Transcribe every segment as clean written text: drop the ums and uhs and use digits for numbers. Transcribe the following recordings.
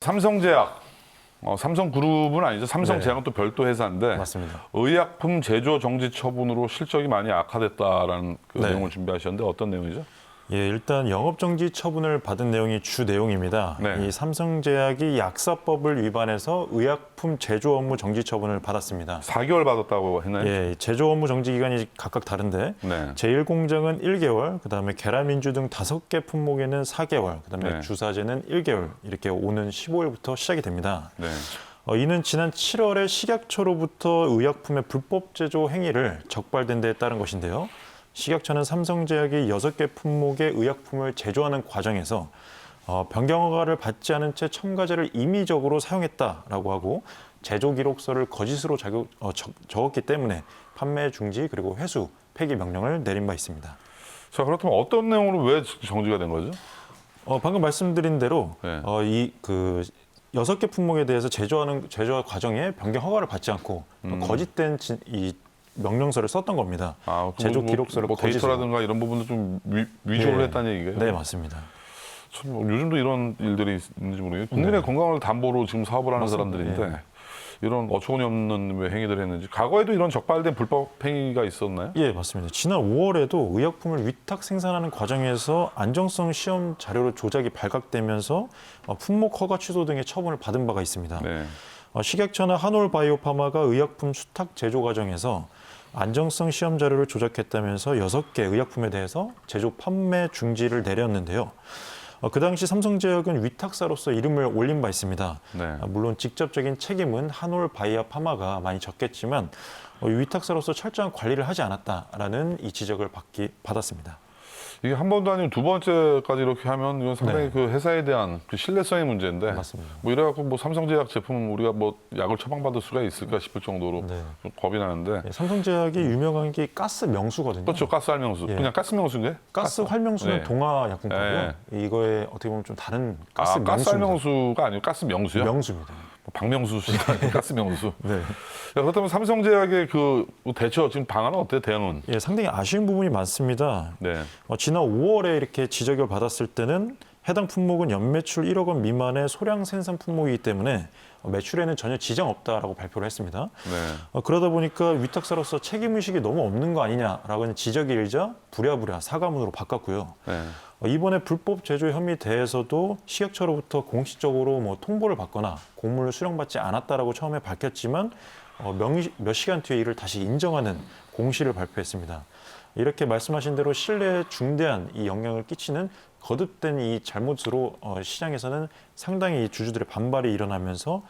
삼성제약, 삼성그룹은 아니죠. 삼성제약은 또 별도 회사인데 맞습니다. 의약품 제조 정지 처분으로 실적이 많이 악화됐다라는 그 네. 내용을 준비하셨는데 어떤 내용이죠? 예, 일단 영업정지 처분을 받은 내용이 주 내용입니다. 네. 이 삼성제약이 약사법을 위반해서 의약품 제조 업무 정지 처분을 받았습니다. 4개월 받았다고 했나요? 예, 제조 업무 정지 기간이 각각 다른데 네. 제1공정은 1개월, 그다음에 계란민주 등 5개 품목에는 4개월, 그다음에 네. 주사제는 1개월 이렇게 오는 15일부터 시작이 됩니다. 네. 이는 지난 7월에 식약처로부터 의약품의 불법 제조 행위를 적발된 데에 따른 것인데요. 식약처는 삼성제약이 6개 품목의 의약품을 제조하는 과정에서 변경 허가를 받지 않은 채 첨가제를 임의적으로 사용했다라고 하고 제조 기록서를 거짓으로 적었기 때문에 판매 중지 그리고 회수, 폐기 명령을 내린 바 있습니다. 자, 그렇다면 어떤 내용으로 왜 정지가 된 거죠? 방금 말씀드린 대로 네. 이 6개 품목에 대해서 제조 과정에 변경 허가를 받지 않고 거짓된 이 명령서를 썼던 겁니다. 제조 기록서를 데이터라든가 이런 부분도 좀 위조를 네. 했다는 얘기예요? 네, 맞습니다. 참, 요즘도 이런 일들이 있는지 모르겠어요. 국민의 건강을 담보로 지금 사업을 하는 맞습니다. 사람들인데 이런 어처구니 없는 왜 행위들을 했는지 과거에도 이런 적발된 불법 행위가 있었나요? 예, 맞습니다. 지난 5월에도 의약품을 위탁 생산하는 과정에서 안정성 시험 자료로 조작이 발각되면서 품목 허가 취소 등의 처분을 받은 바가 있습니다. 네. 식약처나 한올바이오파마가 의약품 수탁 제조 과정에서 안정성 시험 자료를 조작했다면서 6개 의약품에 대해서 제조 판매 중지를 내렸는데요. 그 당시 삼성제약은 위탁사로서 이름을 올린 바 있습니다. 네. 물론 직접적인 책임은 한올바이오파마가 많이 졌겠지만 위탁사로서 철저한 관리를 하지 않았다라는 이 지적을 받았습니다. 이게 한 번도 아니면 두 번째까지 이렇게 하면 이건 상당히 네. 그 회사에 대한 그 신뢰성의 문제인데 맞습니다. 뭐 이래갖고 뭐 삼성제약 제품 우리가 뭐 약을 처방받을 수가 있을까 싶을 정도로 네. 좀 겁이 나는데 예, 삼성제약이 유명한 게 가스 명수거든요. 그렇죠. 가스 활명수. 예. 그냥 가스 명수인가요? 가스 활명수는 네. 동화 약품이고요. 이거에 어떻게 보면 좀 다른 가스 명수입니다. 가스 활명수가 아니고 가스 명수요? 명수입니다. 박명수 씨 가스 명수. 네. 야, 그렇다면 삼성제약의 그 대처 지금 방안은 어때요? 대응은? 예, 상당히 아쉬운 부분이 많습니다. 네. 지난 5월에 이렇게 지적을 받았을 때는 해당 품목은 연매출 1억 원 미만의 소량 생산 품목이기 때문에 매출에는 전혀 지장 없다라고 발표를 했습니다. 네. 그러다 보니까 위탁사로서 책임의식이 너무 없는 거 아니냐라고 지적이 일자 부랴부랴 사과문으로 바꿨고요. 네. 이번에 불법 제조 혐의 대해서도 식약처로부터 공식적으로 뭐 통보를 받거나 공문을 수령받지 않았다라고 처음에 밝혔지만 몇 시간 뒤에 이를 다시 인정하는 공시를 발표했습니다. 이렇게 말씀하신 대로 신뢰에 중대한 이 영향을 끼치는 거듭된 이 잘못으로 시장에서는 상당히 주주들의 반발이 일어나면서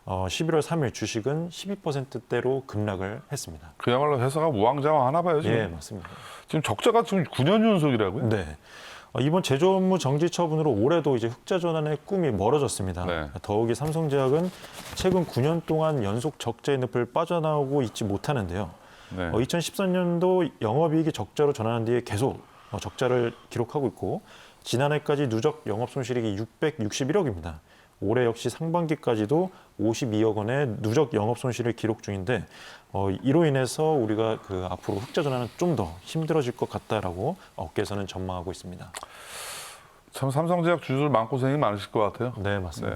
11월 3일 주식은 12%대로 급락을 했습니다. 그야말로 회사가 우왕좌왕하나 봐요 지금. 예, 맞습니다. 지금 적자가 지금 9년 연속이라고요? 네. 이번 제조 업무 정지 처분으로 올해도 이제 흑자 전환의 꿈이 멀어졌습니다. 네. 더욱이 삼성제약은 최근 9년 동안 연속 적자의 늪을 빠져나오고 있지 못하는데요. 네. 2013년도 영업이익이 적자로 전환한 뒤에 계속 적자를 기록하고 있고 지난해까지 누적 영업손실액이 661억입니다. 올해 역시 상반기까지도 52억 원의 누적 영업손실을 기록 중인데 이로 인해서 우리가 그 앞으로 흑자 전환은 좀 더 힘들어질 것 같다라고 업계에서는 전망하고 있습니다. 참 삼성제약 주주들 마음고생이 많으실 것 같아요. 네, 맞습니다.